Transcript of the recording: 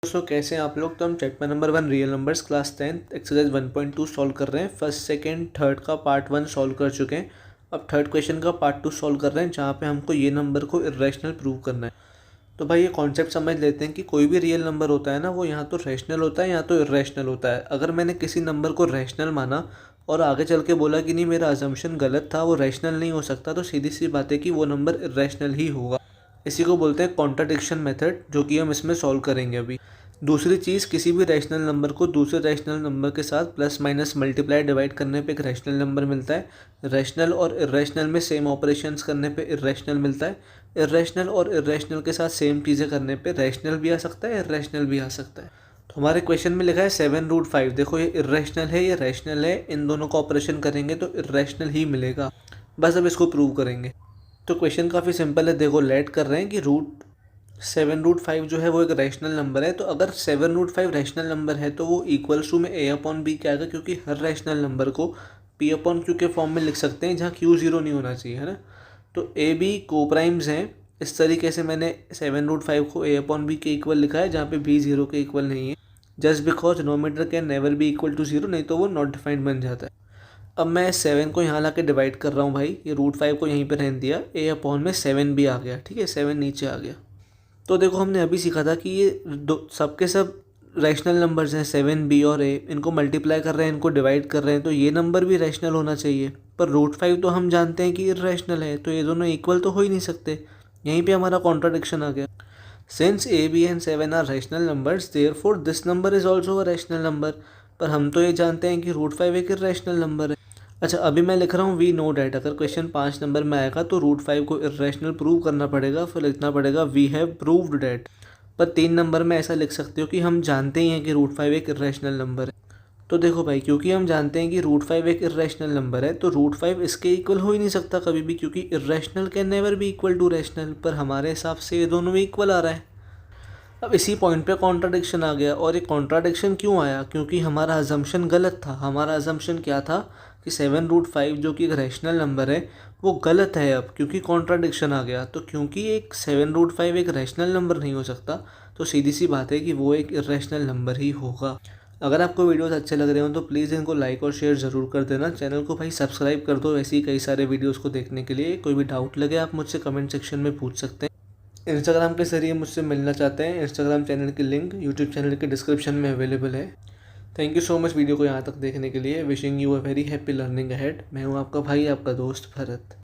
दोस्तों कैसे हैं आप लोग। तो हम chapter number 1 real numbers class 10 exercise 1.2 solve कर रहे हैं। फर्स्ट सेकंड थर्ड का पार्ट 1 सॉल्व कर चुके हैं। अब थर्ड क्वेश्चन का पार्ट 2 सॉल्व कर रहे हैं जहाँ पे हमको ये नंबर को इर्रेशनल प्रूव करना है। तो भाई ये कॉन्सेप्ट समझ लेते हैं कि कोई भी रियल नंबर होता है ना, वो यहाँ तो रैशनल होता है या तो इर्रेशनल होता है। अगर मैंने किसी नंबर को रैशनल माना और आगे चल के बोला कि नहीं मेरा अजम्पशन गलत था, वो रैशनल नहीं हो सकता, तो सीधी सी बात है कि वो नंबर इर्रेशनल ही होगा। इसी को बोलते हैं कॉन्ट्राडिक्शन मेथड, जो कि हम इसमें सॉल्व करेंगे अभी। दूसरी चीज़, किसी भी रैशनल नंबर को दूसरे रैशनल नंबर के साथ प्लस माइनस मल्टीप्लाई डिवाइड करने पे एक रैशनल नंबर मिलता है। रैशनल और इर्रेशनल में सेम ऑपरेशंस करने पे इर्रेशनल मिलता है। इर्रेशनल और इर्रेशनल के साथ सेम चीज़ें करने पे रैशनल भी आ सकता है, इर्रेशनल भी आ सकता है। तो हमारे क्वेश्चन में लिखा है 7√5। देखो ये इर्रेशनल है, ये रैशनल है, इन दोनों का ऑपरेशन करेंगे तो इर्रेशनल ही मिलेगा। बस अब इसको प्रूव करेंगे। तो क्वेश्चन काफ़ी सिंपल है। देखो लेट कर रहे हैं कि 7√5 जो है वो एक रैशनल नंबर है। तो अगर 7√5 रैशनल नंबर है तो वो इक्वल्स टू में a/b क्या आएगा, क्योंकि हर रैशनल नंबर को p/q के फॉर्म में लिख सकते हैं जहाँ q 0 नहीं होना चाहिए, है ना। तो a b को प्राइम्स हैं। इस तरीके से मैंने 7√5 को a/b के इक्वल लिखा है जहाँ पे b 0 के इक्वल नहीं है। Just because denominator can never be equal to 0, नहीं तो वो नॉट डिफाइंड बन जाता है। अब मैं 7 को यहाँ ला के डिवाइड कर रहा हूँ भाई, ये √5 को यहीं पे रहने दिया, a/ में 7 भी आ गया, ठीक है, 7 नीचे आ गया। तो देखो हमने अभी सीखा था कि ये दो सबके सब रैशनल नंबर्स हैं, 7b और a, इनको मल्टीप्लाई कर रहे हैं, इनको डिवाइड कर रहे हैं, तो ये नंबर भी रैशनल होना चाहिए। पर √5 तो हम जानते हैं कि इर्रेशनल है, तो ये दोनों इक्वल तो हो ही नहीं सकते। यहीं पे हमारा कॉन्ट्राडिक्शन आ गया। Since a, b and 7 are rational numbers, therefore this number is also a rational number. पर हम तो ये जानते हैं कि √5 एक इर्रेशनल नंबर है। अच्छा, अभी मैं लिख रहा हूँ वी नो डैट। अगर क्वेश्चन 5 नंबर में आएगा तो √5 को इर्रेशनल प्रूव करना पड़ेगा, फिर लिखना पड़ेगा वी हैव प्रूव्ड डैट। पर 3 नंबर में ऐसा लिख सकते हो कि हम जानते ही हैं कि √5 एक इर्रेशनल नंबर है। तो देखो भाई, क्योंकि हम जानते हैं कि √5 एक इर्रेशनल नंबर है तो √5 इसके इक्वल हो ही नहीं सकता कभी भी, क्योंकि irrational can never be equal to rational. पर हमारे हिसाब से ये दोनों भी इक्वल आ रहा है। अब इसी पॉइंट पे कॉन्ट्राडिक्शन आ गया। और ये कॉन्ट्राडिक्शन क्यों आया, क्योंकि हमारा अजम्पशन गलत था। हमारा अजम्पशन क्या था कि 7√5 जो कि एक रैशनल नंबर है वो गलत है। अब क्योंकि कॉन्ट्राडिक्शन आ गया, तो क्योंकि एक 7√5 एक रैशनल नंबर नहीं हो सकता, तो सीधी सी बात है कि वो एक इर्रेशनल नंबर ही होगा। अगर आपको वीडियोस अच्छे लग रहे हो तो प्लीज़ इनको लाइक और शेयर ज़रूर कर देना। चैनल को भाई सब्सक्राइब कर दो ऐसे ही कई सारे वीडियोस को देखने के लिए। कोई भी डाउट लगे आप मुझसे कमेंट सेक्शन में पूछ सकते हैं। इंस्टाग्राम के ज़रिए मुझसे मिलना चाहते हैं, इंस्टाग्राम चैनल की लिंक यूट्यूब चैनल के डिस्क्रिप्शन में अवेलेबल है। Thank you so much video को यहाँ तक देखने के लिए। Wishing you a very happy learning ahead. मैं हूँ आपका भाई, आपका दोस्त भरत।